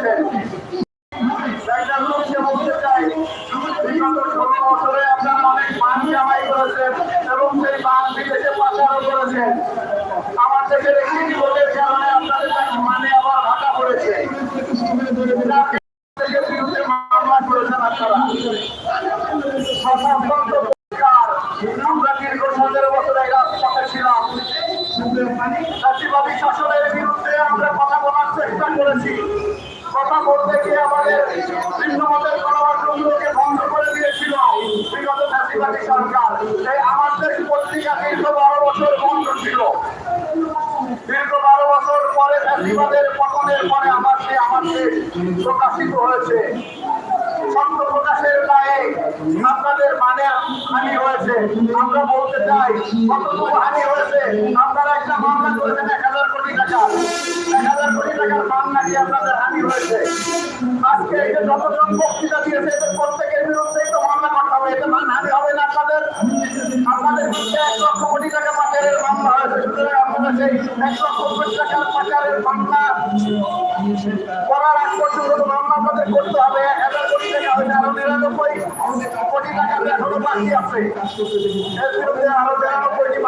করেছেন। একটা লোককে বলতে চাই, বিগত 16 বছরে আপনারা অনেক মান কামাই করেছেন এবং সেই মান বিদেশে পাচারও করেছেন। আমার দেশের একটি ভোটের কারণে আপনাদের মানে আবার ভাটা পড়েছে। বিরুদ্ধে মামলা করেছেন আপনারা। আমরা দীর্ঘ 17 বছর এই রাজপথে ছিলাম। ফ্যাসিবাদী শাসনের বিরুদ্ধে আমরা কথা বলার চেষ্টা করেছি। কথা বলতে গিয়ে আমাদের ভিন্ন মতের গণমাধ্যমগুলোকে বন্ধ করে দিয়েছিল বিগত ফ্যাসিবাদী সরকার। এই আমার দেশ পত্রিকা দীর্ঘ 12 বছর বন্ধ ছিল। দীর্ঘ 12 বছর পরে ফ্যাসিবাদের পতনের পরে আমার দেশ প্রকাশিত হয়েছে। সত্য প্রকাশের দায়ে আপনাদের মানে হানি হয়েছে। আমরা বলতে চাই কতটুকু হানি হয়েছে। আপনারা একটা মামলা করেছেন 1000 কোটি টাকা, 1000 কোটি টাকার মান নাকি আপনাদের হানি হয়েছে। আজকে এই যে যতজন বক্তৃতা দিয়েছে এদের প্রত্যেকের বিরুদ্ধেই তো মামলা করতে হবে। এতে মান হানি হবে না আপনাদের? আপনাদের বিরুদ্ধে 1 লক্ষ কোটি টাকা পাচারের মামলা হয়েছে। সুতরাং আপনারা সেই 1 লক্ষ কোটি টাকার পাচারের মামলা করার আগ পর্যন্ত মামলা আপনাদের করতে হবে। 1000 কোটি টাকা হয়েছে, আরো 99 কোটি টাকা এখনো বাকি আছে। এর বিরুদ্ধে আরো 99টি